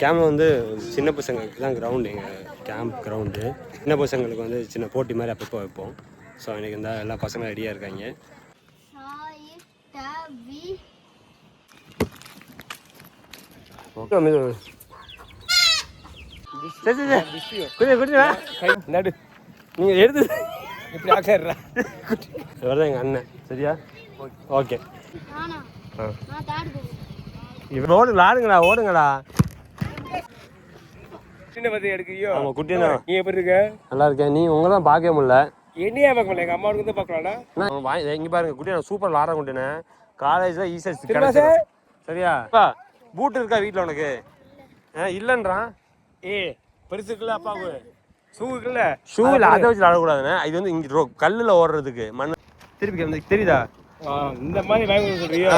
Camp வந்து சின்ன பசங்களுக்கு தான் கிரவுண்டு, எங்கள் கேம்ப் கிரவுண்டு. சின்ன பசங்களுக்கு வந்து சின்ன போட்டி மாதிரி அப்பப்போ வைப்போம். ஸோ எனக்கு இந்த எல்லா பசங்களும் ரெடியாக இருக்காங்க. நீங்கள் எடுத்து இப்படி ஆக்கிடுறா இவர் தான் எங்கள் அண்ணன். சரியா? ஓகே. இப்போ ஓடுங்களா ஓடுங்களா. எடுக்கிறியோ? ஆமாம் குட்டினா. நீ எப்படி இருக்க? நல்லா இருக்கேன். நீ உங்களை தான் பார்க்க முடியல. என்னையா பார்க்க முடியல? எங்கள் அம்மாவுக்கு தான் பார்க்கலாம்னா. இங்கே பாருங்க குட்டினா சூப்பர் விளாட குட்டினே. காலேஜில் ஈஸியாக சரியா? பூட்டு இருக்கா வீட்டில் உனக்கு? இல்லைன்றான். பெருசு இருக்குல்ல அப்பாவுக்கு. ஷூ இருக்குல்ல? ஷூ இல்லை, அதை வச்சு விளாடக்கூடாதுண்ணே. இது வந்து இங்கே கல்லில் ஓடுறதுக்கு மண் திருப்பி வந்து தெரியுதா? இந்த மாதிரி வாங்கி சொல்றியா?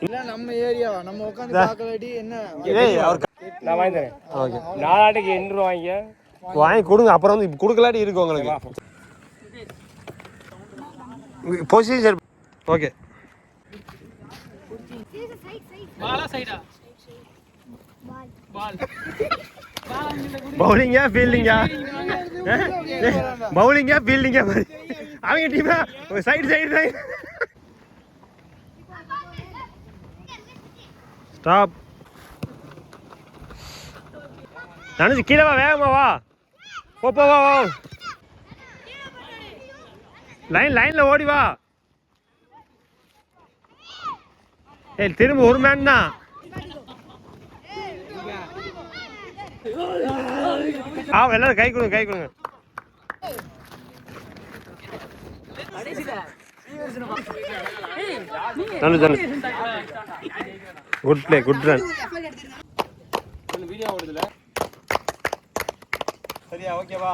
இல்ல நம்ம ஏரியா நம்ம உட்காந்து பார்க்க வேண்டி என்ன நான் வாங்கி தரேன். ஓகே. 4 ஆட்டுக்கு 8 ரூபா வாங்கி கொடுங்க. அப்புறம் வந்து கொடுக்கலாட்டி இருக்கு உங்களுக்கு. Position okay. பவுலிங்கா ஃபீல்டிங்கா? பவுலிங்கா ஃபீல்டிங்கா? அவங்க டீமா சைடு ஸ்டாப். நினைச்சு கீழே வா, வேகமா வா. போ வா. லைன்ல ஓடி வா. திரும்ப ஒரு மேன் தான். எல்லாரும் கை கொடுங்க. Good play, good run. Video ஓடுதுல. சரியா? ஓகேவா?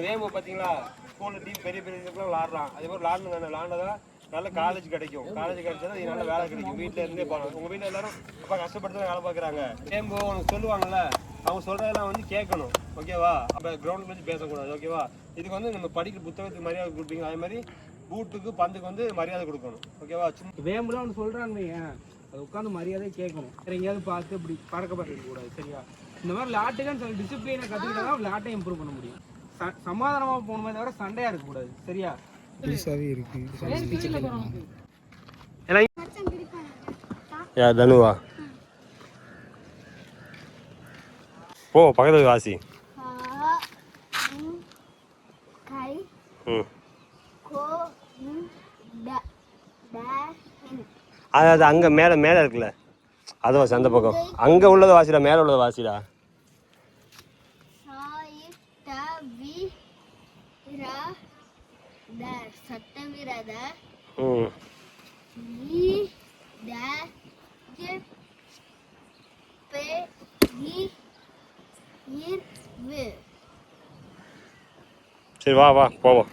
வேமு பார்த்தீங்களா? ஸ்கூலில் டீம் பெரிய விளாட்றான். அதே மாதிரி விளாண்டதா நல்ல காலேஜ் கிடைக்கும். காலேஜ் கிடைச்சா இது நல்ல வேலை கிடைக்கும். வீட்டில் இருந்தே போகலாம். உங்கள் வீட்டில் எல்லாரும் இப்போ கஷ்டப்பட்டு தான் வேலை பார்க்குறாங்க. வேம்பு உனக்கு சொல்லுவாங்கல்ல, அவங்க சொல்கிறதெல்லாம் வந்து கேட்கணும். ஓகேவா? அப்போ கிரவுண்டுக்கு வச்சு பேசக்கூடாது. ஓகேவா? இதுக்கு வந்து நம்ம படிக்கிற புத்தகத்துக்கு மரியாதை கொடுப்பீங்க. அதே மாதிரி பூட்டுக்கு பந்துக்கு வந்து மரியாதை கொடுக்கணும். ஓகேவா? வேம்புலாம் ஒன்று சொல்கிறாங்க, அதை உட்காந்து மரியாதை கேட்கணும். வேறு எங்கேயாவது பார்த்து இப்படி பழக்கப்பட்டு கூடாது. சரியா? இந்த மாதிரி விளாட்டுக்கான்னு சொல்லி டிசிப்ளினை கற்றுக்கிட்டா தான் விளாட்டை இம்ப்ரூவ் பண்ண முடியும். சமாதானமாக போகணுமே தவிர சண்டையாக இருக்கக்கூடாது. சரியா? தனுவா போ பக்கத்துல வாசி. அது அங்க மேல இருக்குல்ல, அது வாசி. அந்த பக்கம் அங்க உள்ளத வாசிடா, மேல உள்ளத வாசிடா. சட்டவிரத சரி வா போவோம்.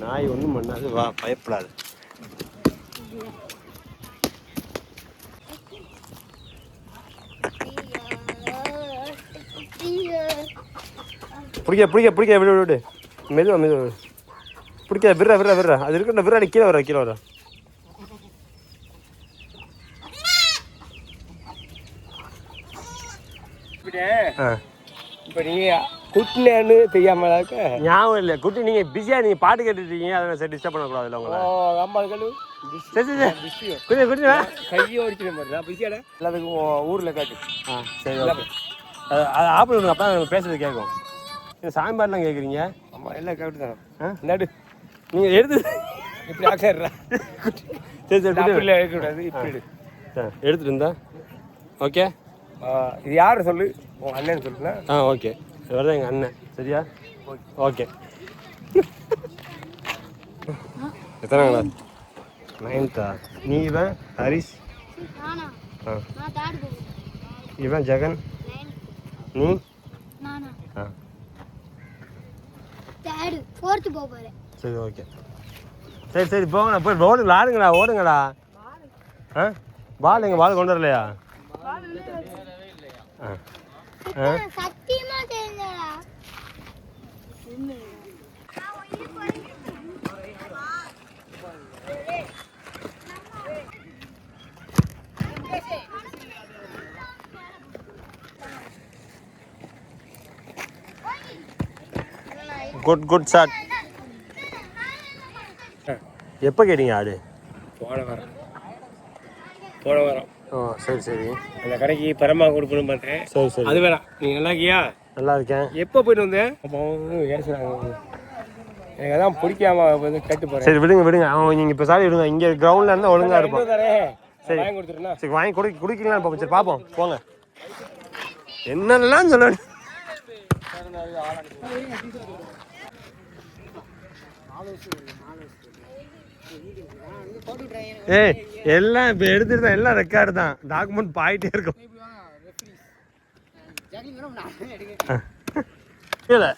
நாய் ஒன்றும் பண்ணாது, வா பயப்படாது. பிடிக்க விடு. மெதுவா பிடிக்க விடுற அது இருக்கட்டும். விடுறா, கீழே வர. இப்போ நீங்கள் குட்டினு தெரியாம ஞாபகம் இல்லை. குட்டி நீங்கள் பிஸியாக நீங்கள் பாட்டு கேட்டுருக்கீங்க, அதை சரி டிஸ்டர்ப் பண்ணக்கூடாதுல்ல உங்களை. அம்மா குட்டி கையை ஓடிக்கிற மாதிரி தான் பிஸியாடா. எல்லாத்துக்கும் ஊரில் காட்டு. சரி அது ஆப்பிள் விடுங்க, அப்போ நம்ம பேசுறது கேட்கும். சாம்பார்லாம் கேட்குறீங்க? ஆமாம், எல்லாம் கேட்டு தான் நடு. நீங்கள் எடுத்து இப்படி ஆக்கிடுறா. சரி அப்படிலாம் இருக்கக்கூடாது. இப்படி எடுத்துகிட்டு இருந்தா ஓகே. இது யார் சொல்லு? உங்கள் அண்ணன் சொல்லுங்க. ஓகே. இவர் தான் எங்கள் அண்ணன். சரியா? ஓகே. எத்தனாங்களா? 9th. நீ இவன் ஹரிஷ், இவன் ஜெகன், நீ சரி ஓகே. சரி போங்கண்ணா, போய் ரோடு விளாடுங்கடா, ஓடுங்கடா. பால் எங்கள் பால் கொண்டு வரலையா? Good shot. எப்போ கேட்டீங்க ஆடு? போன வாரம். ஓ சரி சரி. அந்த கடைக்கு பரமா கொடுக்கணும் பார்த்தேன். சரி சரி. அது வேணாம். நீ நல்லா இருக்கியா? நல்லா இருக்கேன். எப்போ போயிட்டு வந்தேன்? அப்போ ஏசுறாங்க. எனக்கு அதான் பிடிக்காம கேட்டு போகிறேன். சரி விடுங்க. அவன் நீங்கள் இப்போ சாரி விடுங்க. இங்கே கிரவுண்டில் இருந்தால் ஒழுங்காக இருப்பான். சரி வாங்கி கொடுத்துருண்ணா. சரி வாங்கி குடிக்கலாம் பார்ப்போம். சரி பார்ப்போம் போங்க. என்னெல்லாம் சொல்ல ஏய் எல்லாம் இப்போ எடுத்துட்டு தான் எல்லாம் ரெக்கார்டு தான். டாக்குமெண்ட் பாயிட்டே இருக்கும். இல்லை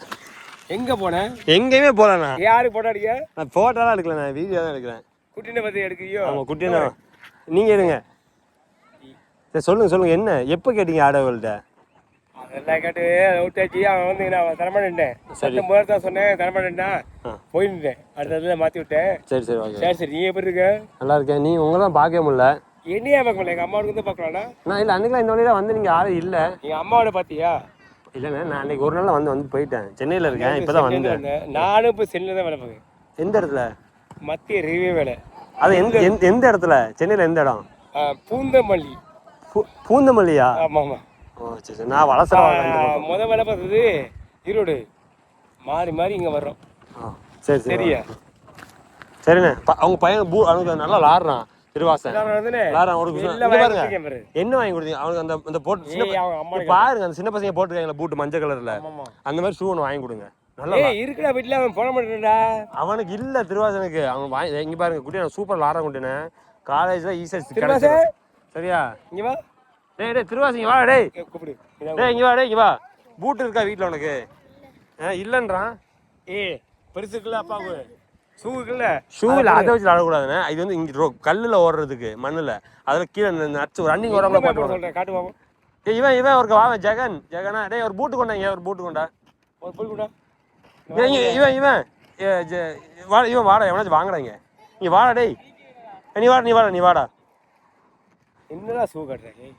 எங்கே போனேன்? எங்கேயுமே போகலண்ணா. யாருக்கு போட்டோ அடிக்க? நான் ஃபோட்டோலாம் எடுக்கல, நான் வீடியோ தான் எடுக்கிறேன். குட்டினை பற்றி எடுக்கிறியோ? ஆமாம் குட்டினா நீங்கள் எடுங்க. சரி சொல்லுங்கள் என்ன எப்போ கேட்டீங்க ஆடவர்கள்ட்ட? அதெல்லாம் கேட்டு விட்டாச்சு. அவன் வந்து நான் தரமாட்டேன். சரி முதல் தான் சொன்னேன் தரமாட்டேன்டா. போயிட்டேன். அடுத்ததுல மாற்றி விட்டேன். சரி ஓகே. சரி நீ எப்படி இருக்க? நல்லா இருக்கேன். நீ உங்களை தான் பார்க்க முடியல. என்னையா பார்க்க முடியல? எங்கள் அம்மாவோட வந்து பார்க்கலாம்னா? நான் இல்லை அன்றைக்கெலாம் இந்த வழியில் வந்து நீங்கள் ஆள் இல்லை. எங்கள் அம்மாவோட பார்த்தியா? இல்லைண்ணே நான் அன்றைக்கி ஒரு நாள் வந்து போயிட்டேன். சென்னையில் இருக்கேன். இப்போ தான் வந்தேன். நானும் இப்போ சென்னையில் தான் வேலை பார்க்கேன். எந்த இடத்துல? மத்திய ரயில்வே வேலை. அது எந்த இடத்துல? சென்னையில் எந்த இடம்? பூந்தமல்லி. பூந்தமல்லியா? ஆமாம். ஓ சரி நான் வளசரம். முதல் வேலை பார்த்தது ஈரோடு. மாறி இங்கே வர்றோம். சரி சரியா? சரிண்ணே. அவங்க பையன் அவனுக்கு நல்லா விளாட்றான். திருவாசன் என்ன வாங்கி கொடுத்தீங்க அவனுக்கு? அந்த போட்டு பாருங்க, அந்த சின்ன பசங்க போட்டுருக்காங்களா பூட்டு மஞ்சள் கலர்ல, அந்த மாதிரி ஷூ ஒன்று வாங்கி கொடுங்க. நல்லா இருக்குடா வீட்டில். அவன் போட மாட்டேன்டா. அவனுக்கு இல்ல திருவாசனுக்கு. அவன் வாங்கி இங்க பாருங்க குட்டி சூப்பர் லாரம் குட்டினே. காலேஜ்ல ஈஸி சரியா? இங்க வா டேய் திருவாசி இங்க வா. கூப்பிடு. இங்க வா பூட்டு இருக்கா வீட்டில் உனக்கு? இல்லைன்றான். பெருசுக்குள்ள அப்பாவுக்கு ஷூ இல்லை, அதை வச்சு ஆடக்கூடாதுண்ணே. இது வந்து இங்கே கல்லில் ஓடுறதுக்கு மண்ணில் அதில் கீழே நச்சு ரன்னிங் ஓடாமல் போட்டு சொல்கிறேன். காட்டுவாங்க. இவன் ஒரு வாவன் ஜெகனா ஒரு பூட்டு கொண்டாங்க. ஒரு பூட்டு கொண்டா. ஒரு பூட்டு கொண்டா. இவன் வாடா. எவனாச்சும் வாங்குறாங்க. நீ வாடா டேய். நீ வாடா. என்னடா ஷூ கட்டுறேன்?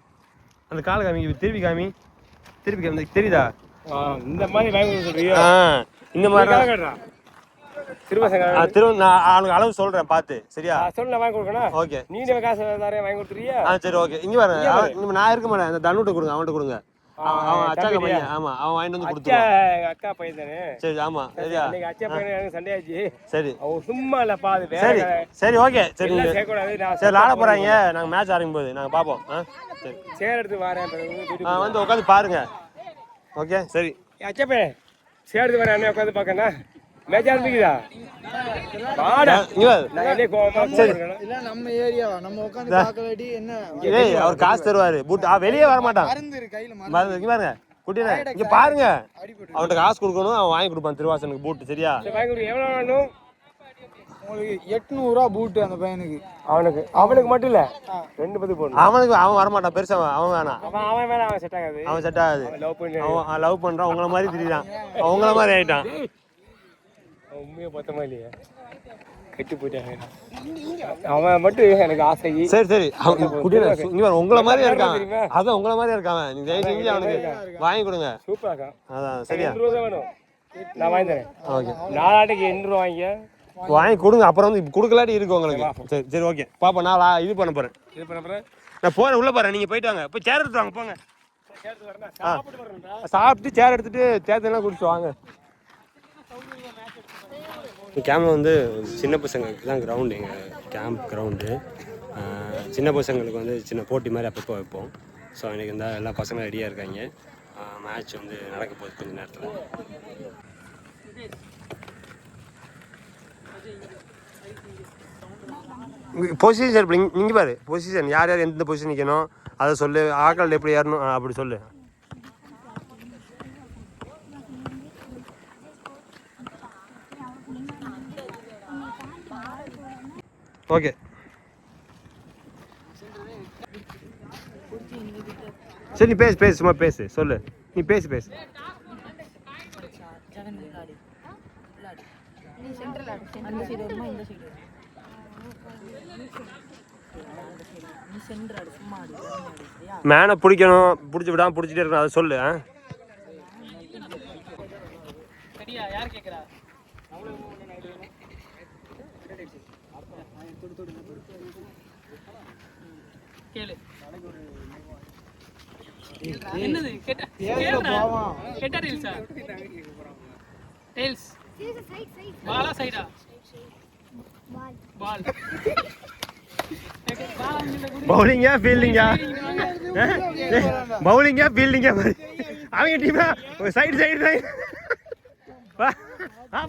அந்த கால காமி திருப்பி காமி தெரியுதா? இந்த மாதிரி வாங்கி சொல்றியா? இந்த மாதிரி நான் அவனுக்கு அளவு சொல்றேன் பார்த்து. சரியா? சொல்ல வாங்கி கொடுக்கணும். ஓகே. நீங்க காசு தரேன் வாங்கி கொடுத்துறியா? சரி ஓகே. இங்க பாருங்க, நான் இருக்க மாட்டேன். அந்த தண்ணுட்ட கொடுங்க, அவன்கிட்ட கொடுங்க. அவன் அச்சா பையன். ஆமா அவன் வாங்கிட்டு வந்து கொடுத்துருவான். அக்கா பையன் தானே? சரி ஆமா. சரியா? இன்னைக்கு அச்சா பையன் எனக்கு சண்டை ஆச்சு. சரி அவன் சும்மா இல்ல பாது. சரி ஓகே. சரி சரி விளாட போறாங்க. நாங்க மேட்ச் ஆரம்பிக்கும் போது நாங்க பாப்போம். சரி சேர் எடுத்து வரேன். வந்து உட்காந்து பாருங்க. ஓகே சரி. அச்சா பையன் சேர் எடுத்து வரேன். அண்ணே உட்காந்து பார்க்கண்ணா. மேட்ச் ஆரம்பிக்குதா? வாடா இங்க இல்ல நம்ம ஏரியாவா நம்ம உட்கார்ந்து பார்க்கலடி என்ன? ஏய் அவர் காசு தருவாரு. பூட் வெளியே வர மாட்டான். இங்க பாருங்க குட்டினே இங்க பாருங்க. அவன்கிட்ட காசு கொடுக்கணும், அவன் வாங்கி கொடுப்பான் திருவாசனுக்கு பூட். சரியா? வாங்கி கொடு. எவ்வளவு வேணும் உங்களுக்கு? 800 ரூபா பூட் அந்த பையனுக்கு. அவனுக்கு மட்டும் இல்ல, 2 பேருக்கு போடணும். அவன் வர மாட்டான். பெருசா அவன் வேணாம். அவன் வேணாம். அவன் செட் ஆகாது. அவன் செட் ஆகாது. அவன் லவ் பண்றான். உங்கள மாதிரி திரிறான். உங்கள மாதிரி ஆயிட்டான். உண்மையை பார்த்தமா இல்லையா? கெட்டு போயிட்டாங்க. அவன் மட்டும் எனக்கு ஆசை. சரி உங்களை மாதிரி இருக்கான். அதான் உங்களை மாதிரி இருக்கான். நீங்க தயவு செஞ்சு அவனுக்கு வாங்கி கொடுங்க. சூப்பராக்கா. அதான் சரியா? 800 ரூபா வேணும். நான் வாங்கி தரேன். ஓகே. நாளாட்டுக்கு 800 ரூபா வாங்கி கொடுங்க. அப்புறம் வந்து கொடுக்கலாட்டி இருக்கு உங்களுக்கு. சரி ஓகே பாப்பா. நான் இது பண்ண போறேன். நான் போறேன், உள்ள போறேன். நீங்க போயிட்டு வாங்க. போய் சேர் எடுத்து வாங்க. போங்க. சாப்பிட்டு சேர் எடுத்துட்டு தேர்தலாம் குடிச்சு வாங்க. கேம்ப்ல வந்து சின்ன பசங்களுக்கு தான் கிரவுண்டு. எங்கள் கேம்ப் கிரவுண்டு சின்ன பசங்களுக்கு வந்து சின்ன போட்டி மாதிரி அப்பப்போ வைப்போம். ஸோ எனக்கு இந்த எல்லா பசங்களும் ரெடியாக இருக்காங்க. மேட்ச் வந்து நடக்க போகுது கொஞ்சம் நேரத்தில். பொசிஷன் எப்படி இங்கே பாரு. பொசிஷன் யார் யார் எந்த பொசிஷன் நிற்கணும் அதை சொல்லு. ஆக்கள் எப்படி ஏறணும் அப்படி சொல்லு. ஓகே சரி. நீ பேசு சும்மா பேசு. சொல்லு நீ பேசு. மேனை பிடிக்கணும், பிடிச்சி விடாமல் பிடிச்சிட்டே இருக்கணும், அதை சொல்லு. யார் கேட்குறா? கேளு. என்னது கேட்டா ரீல்ஸா? டெயில்ஸ் பாலா சைடா? பால். பவுலிங்கா ஃபீல்டிங்கா? பவுலிங்கா ஃபீல்டிங்கா? அவங்க டீமா சைடு சைடு தான்.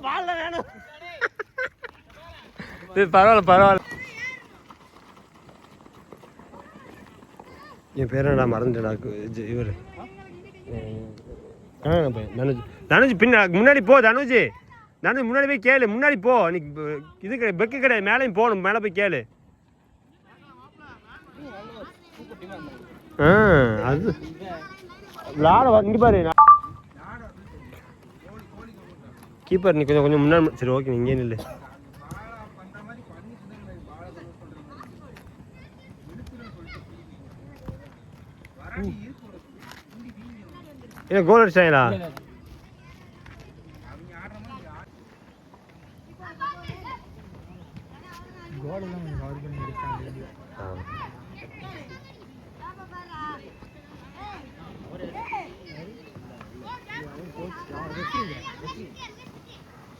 பால்ல வேணும். பரவாயில்ல பரவாயில்ல. என் பேர் என்னடா மறந்துடா. இவர் தனுஜ். தனுஜ் பின்ன முன்னாடி போ. தனுஜ் தனுஜ் முன்னாடி போய் கேளு. முன்னாடி போ. நீ இது பெக்கு கிடையாது, மேலேயும் போகணும். மேலே போய் கேளு. அது விளாட இங்கே பாரு. கீப்பர் நீ கொஞ்சம் கொஞ்சம் முன்னாடி. சரி ஓகே, நீ இங்கே நில்லு. என்ன கோல் அடிச்சாங்களா?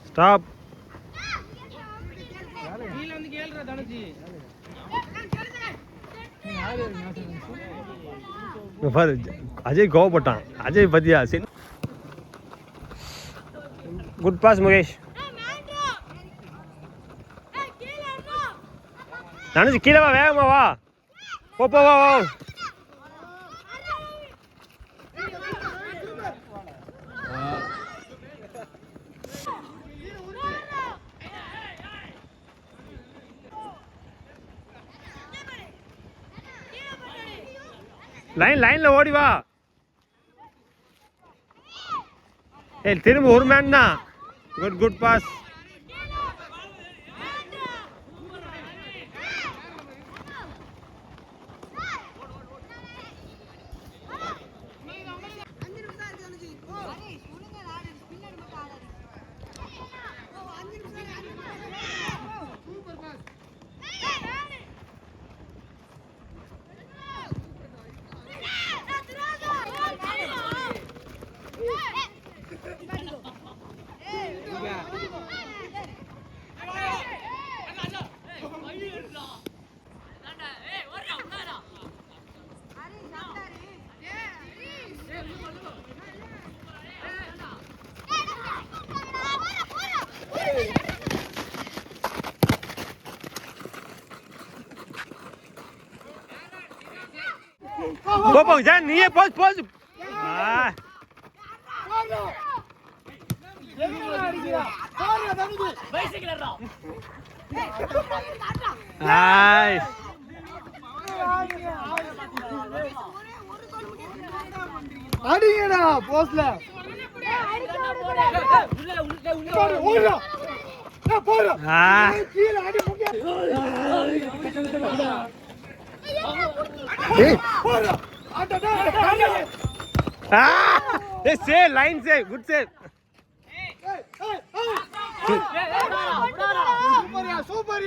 ஸ்டாப். பாரு அஜய் கோவப்பட்டான். அஜய் பத்தியா? Good pass Mukesh. தனுஜ் கீழே வா, வேகமா வா. போ போ வா வா. லைன்ல ஓடி வா. ஏய் திரும்ப ஒரு மேன் தான். Good pass. போ ஜான், நீயே Bose Bose. அடிங்கடா போஸ்ல. Save, line save, good save. Super.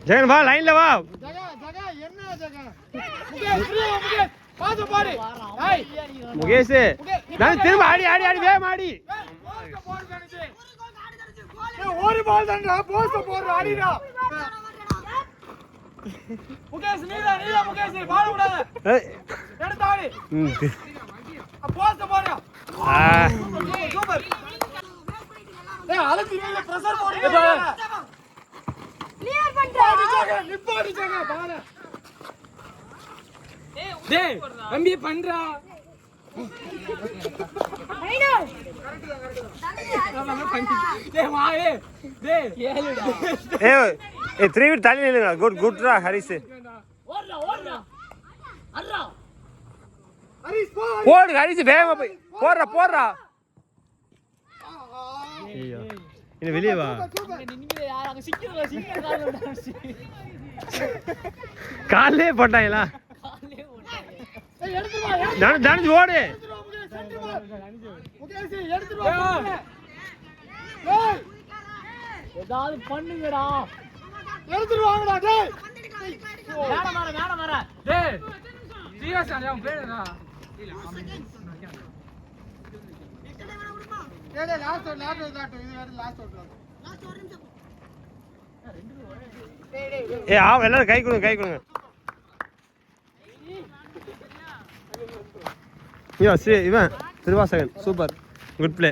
Jagan வா, லைன்ல வா. முகேஷ் நான் திரும்ப ஆடி வேகம் ஆடி. ஒரு பால் தான்டா, போஸ்ட் போடுற ஆடிடா. முகேஷ் நீடா முகேஷ் பால் விடாத. எடுத்து ஆடி. போஸ்ட் போடுற. சூப்பர். ஏய் அலசி நீல பிரஷர் போடுங்க. கிளியர் பண்றா. நிப்பாடி ஜெகா பால. டேய் தம்பி பண்றா. ஐனோ டேய் மாயே டேய் ஏலுடா. ஏய் 3 விட் தள்ளி நில்லுங்க. குட் ரா ஹரிஸ். ஓடுறா அர்ரா ஹரிஸ் போடு ஹரிஸ் வேகமா போய் போடுறா. ஐயோ என்ன வெளியே வா. காலே போட்டாங்களா? தனுஜ் ஓடு. ஏதாவது பண்ணுங்கடா. எடுத்துருவாங்கடா டேய். மேடம் வர. டேய் சீரியஸா அவன் பேருடா. டேய் லாஸ்ட் காட்டு. இது வேற லாஸ்ட் ஓட்ல. எல்லாரும் கை கொடுங்க. இவன் திருவாசகன் சூப்பர் குட் பிளே.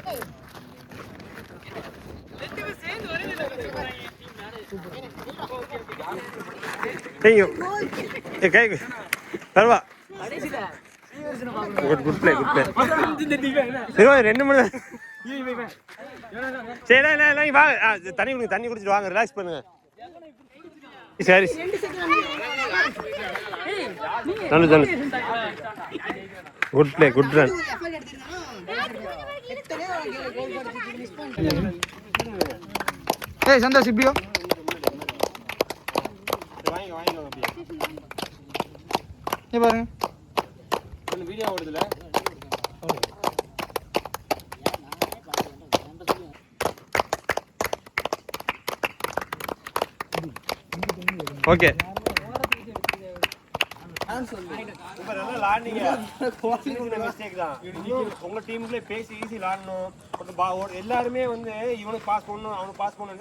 கை பரவா குட் பிளே. 2 மணி. சரி இல்லை வாங்க, தண்ணி குடிச்சிட்டு வாங்க, ரிலாக்ஸ் பண்ணுங்க. சரி குட் பிளே, குட் ரன். ஏய் சந்தோஷ் இப்படியோ நீ பாருங்க வீடியோ ஓடுதுல. ஓகே நல்லா விளாடுனீங்க. மிஸ்டேக் தான். உங்க டீமுக்குள்ளே பேசி ஈஸி விளாடணும். எல்லாருமே வந்து இவனுக்கு பாஸ் பண்ணணும் அவனுக்கு பாஸ் பண்ணணும்.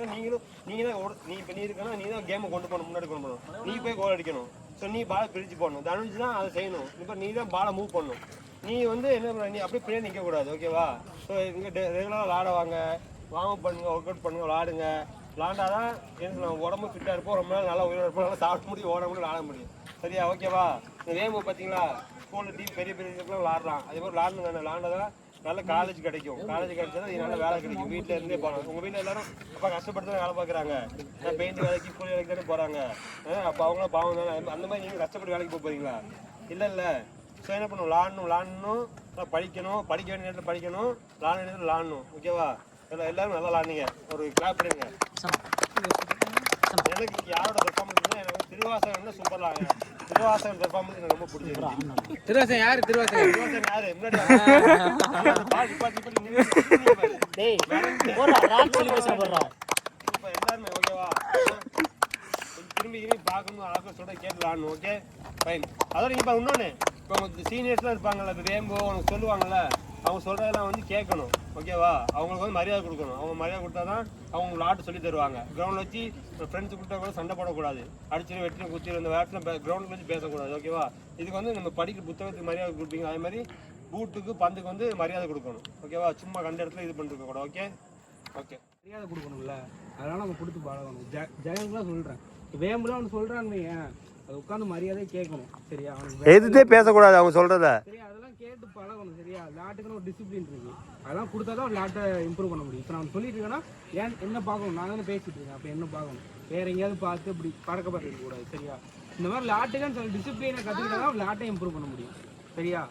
நீங்க தான் நீ இருக்கணும். நீ தான் கேமை கொண்டு போகணும், முன்னாடி கொண்டு போகணும். நீ போய் கோல் அடிக்கணும். ஸோ நீ பாலை பிரிச்சு போடணும். தனுஜ் தான் அதை செய்யணும். இப்போ நீ தான் பாலை மூவ் பண்ணணும். நீ வந்து என்ன பண்ண, நீ அப்படியே பிளே நிற்கக்கூடாது. ஓகேவா? ஸோ இங்கே ரெகுலராக விளாடுவாங்க, வார்ம் அப் பண்ணுங்க, ஒர்க் அவுட் பண்ணுங்க, விளாடுங்க. விளாண்டாதான் என்ன உடம்பு ஃபிட்டாக இருப்போம். ரொம்ப நாள் நல்லா உயிரோட இருப்போம், நல்லா சாப்பிட முடியும், ஓட முடியும், விளாட முடியும். சரியா? ஓகேவா? இந்த வேமு பார்த்தீங்களா, ஸ்கூலில் டீம் பெரிய இதுக்கெல்லாம் விளாட்றான். அதே மாதிரி விளாடுங்க. விளாண்டாதான் நல்ல காலேஜ் கிடைக்கும். காலேஜ் கிடைச்சா இது நல்ல வேலை கிடைக்கும். வீட்டில் இருந்தே போகலாம். உங்கள் வீட்டில் எல்லாரும் அப்போ கஷ்டப்பட்டு தான் வேலை பார்க்குறாங்க. பெயிண்ட் வேலைக்கு கூலி வேலைக்கு தானே போகிறாங்க. அப்போ அவங்களும் பாவம் தானே. அந்த மாதிரி நீங்கள் கஷ்டப்பட்டு வேலைக்கு போகிறீங்களா? இல்லை. ஸோ என்ன பண்ணணும், விளாடணும், படிக்கணும், படிக்க வேண்டிய நேரத்தில் படிக்கணும், விளாட வேண்டிய நேரத்தில் விளாடணும். ஓகேவா? எல்லாரும் நல்லா விளாடுங்க. ஒரு கிளாப் பண்ணுங்க. எனக்கு யாரோட பெர்ஃபார்மன்ஸ் எனக்கு திருவாசகன் சூப்பராக ஆகுங்க. திருவாசகன் பெர்ஃபார்மன்ஸ் எனக்கு ரொம்ப பிடிச்சிருக்கு. திருவாசகன் யாரு? திருவாசகன் யாரு முன்னாடி எல்லாருமே ஓகேவா? திரும்பி பார்க்கணும், ஆக்கோட கேட்டு விளாடணும். Okay fine. அதோட இப்போ இன்னொன்று, இப்போ சீனியர்ஸ்லாம் இருப்பாங்கல்ல, இப்போ வேம்போ உனக்கு சொல்லுவாங்கல்ல, அவங்க சொல்கிறதெல்லாம் வந்து கேட்கணும். ஓகேவா? அவங்களுக்கு வந்து மரியாதை கொடுக்கணும். அவங்க மரியாதை கொடுத்தா தான் அவங்க விளாட்டு சொல்லி தருவாங்க. கிரவுண்டில் வச்சு ஃப்ரெண்ட்ஸ் கொடுத்தா கூட சண்டை போடக்கூடாது. அடிச்சு வெட்டி குத்தி இந்த விளையாட்டில் கிரவுண்டில் வச்சு பேசக்கூடாது. ஓகேவா? இதுக்கு வந்து நம்ம படிக்கிற புத்தகத்துக்கு மரியாதை கொடுப்பீங்க. அதே மாதிரி பூட்டுக்கு பந்துக்கு வந்து மரியாதை கொடுக்கணும். ஓகேவா? சும்மா கண்ட இடத்துல இது பண்ணிருக்க கூடாது. ஓகே மரியாதை கொடுக்கணும்ல, அதனால நம்ம கொடுத்து பழகணும். ஜெயங்கெலாம் சொல்கிறேன், வேம்புலாம் அவனு சொல்கிறான்னு அது உட்காந்து மரியாதையை கேட்கணும். சரியா? அவனுக்கு எதுதே பேசக்கூடாது அவங்க சொல்கிறத. சரியா? அதெல்லாம் கேட்டு பழகணும். சரியா? விளையாட்டுக்குன்னு ஒரு டிசிப்ளின் இருக்கு. அதெல்லாம் கொடுத்தா தான் விளையாட்டை இம்ப்ரூவ் பண்ண முடியும். இப்போ நான் சொல்லிட்டு இருக்கேன்னா என்ன பார்க்கணும், நான் தானே பேசிட்டு இருக்கேன். அப்போ என்ன பார்க்கணும், வேற எங்கேயாவது பார்த்து இப்படி பறக்க கூடாது. சரியா? இந்த மாதிரி விளையாட்டுக்குன்னு சொல்லி டிசிப்ளினை கற்றுக்கிட்டா தான் விளையாட்டை இம்ப்ரூவ் பண்ண முடியும். சரியா?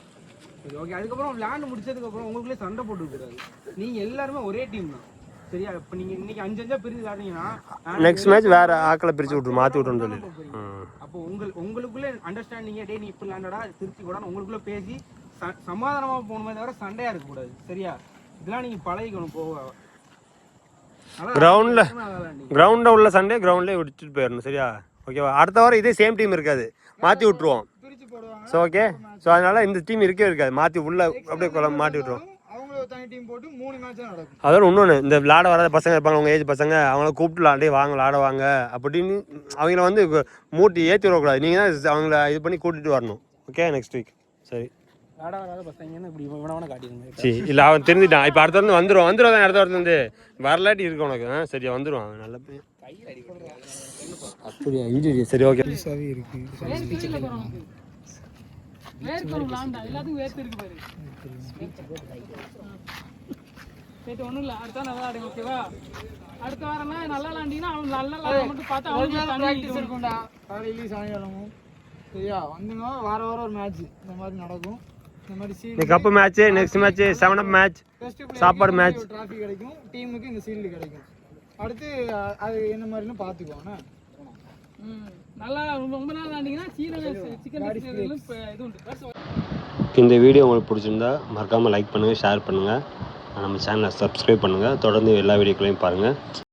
சரி ஓகே. அதுக்கப்புறம் விளையாண்டு முடிச்சதுக்கப்புறம் உங்களுக்குள்ளே சண்டை போட்டுக்கூடாது. நீங்கள் எல்லாருமே ஒரே டீம் தான். சரியா? இப்போ நீங்கள் இன்னைக்கு 5 பிரிஞ்சு விளையாடுறீங்கன்னா நெக்ஸ்ட் மேட்ச் வேற ஆக்களை பிரிச்சு விட்டு மாற்றி விட்டுன்னு சொல்லி அப்போ உங்களுக்குள்ளே அண்டர்ஸ்டாண்டிங்கே டே நீ இப்போ விளையாண்டடா திருச்சி கூட உங்களுக்குள்ளே பேசி சமாதானமாக போகணுமே தவிர சண்டையாக இருக்கக்கூடாது. சரியா? இதெல்லாம் நீங்கள் பழகிக்கணும். போக கிரவுண்டில் உள்ள சண்டே கிரவுண்ட்லேயே விட்டுட்டு போயிடணும். சரியா? ஓகேவா? அடுத்த வாரம் இதே சேம் டீம் இருக்காது, மாற்றி விட்டுருவோம். So okay. ஸோ அதனால இந்த டீம் இருக்கவே இருக்காது, மாற்றி உள்ள அப்படியே மாட்டி விட்டுருவோம். தனி டீம் போட்டு 3 மேட்சா நடக்கும். அதோட இன்னொன்று, இந்த விளாட வராத பசங்க இருப்பாங்க, அவங்க ஏஜ் பசங்க, அவங்கள கூப்பிட்டு விளாண்டே வாங்க விளாடுவாங்க அப்படின்னு அவங்கள வந்து மூட்டி ஏற்றி விடக்கூடாது. நீங்கள் தான் அவங்கள இது பண்ணி கூட்டிகிட்டு வரணும். ஓகே? Next week. சரி. விளாட வராத பசங்கன்னு இப்படி இவனவனை காட்டிடுங்க. சரி இல்லை, அவன் தெரிஞ்சுட்டான். இப்போ அடுத்த வாரம் வந்துடும் தான். அடுத்த வாரத்துலேருந்து வரலாட்டி இருக்கு உனக்கு. சரியா? வந்துடுவான் அவன். நல்ல அப்படியா? இன்ஜுரி. சரி ஓகே. இருக்கு ஒன்றும் இல்லை. அடுத்த நல்லா ஆடுங்க. ஓகேவா? அடுத்த வாரம்னா நல்லா விளாண்டிங்கன்னா அவன் நல்லா மட்டும் பார்த்து அவனுக்கு இருக்கும்டா. காலையிலேயும் சாயங்காலமும். சரியா? வந்துங்க வாரம் ஒரு மேட்ச் இந்த மாதிரி நடக்கும். இந்த மாதிரி கப்பு மேட்ச், நெக்ஸ்ட் மேட்ச் 7 அப் மேட்ச், சாப்பாடு மேட்ச், டிராஃபி கிடைக்கும். டீமுக்கு இந்த சீல்டு கிடைக்கும். அடுத்து அது என்ன மாதிரின்னு பார்த்துக்குவோண்ணே. நல்லா ரொம்ப நாள் விளாண்டிங்கன்னா சிக்கன் இது உண்டு. இந்த வீடியோ உங்களுக்கு பிடிச்சிருந்தா மறக்காமல் லைக் பண்ணுங்கள், ஷேர் பண்ணுங்கள், நம்ம சேனலை சப்ஸ்கிரைப் பண்ணுங்கள், தொடர்ந்து எல்லா வீடியோக்களையும் பாருங்கள்.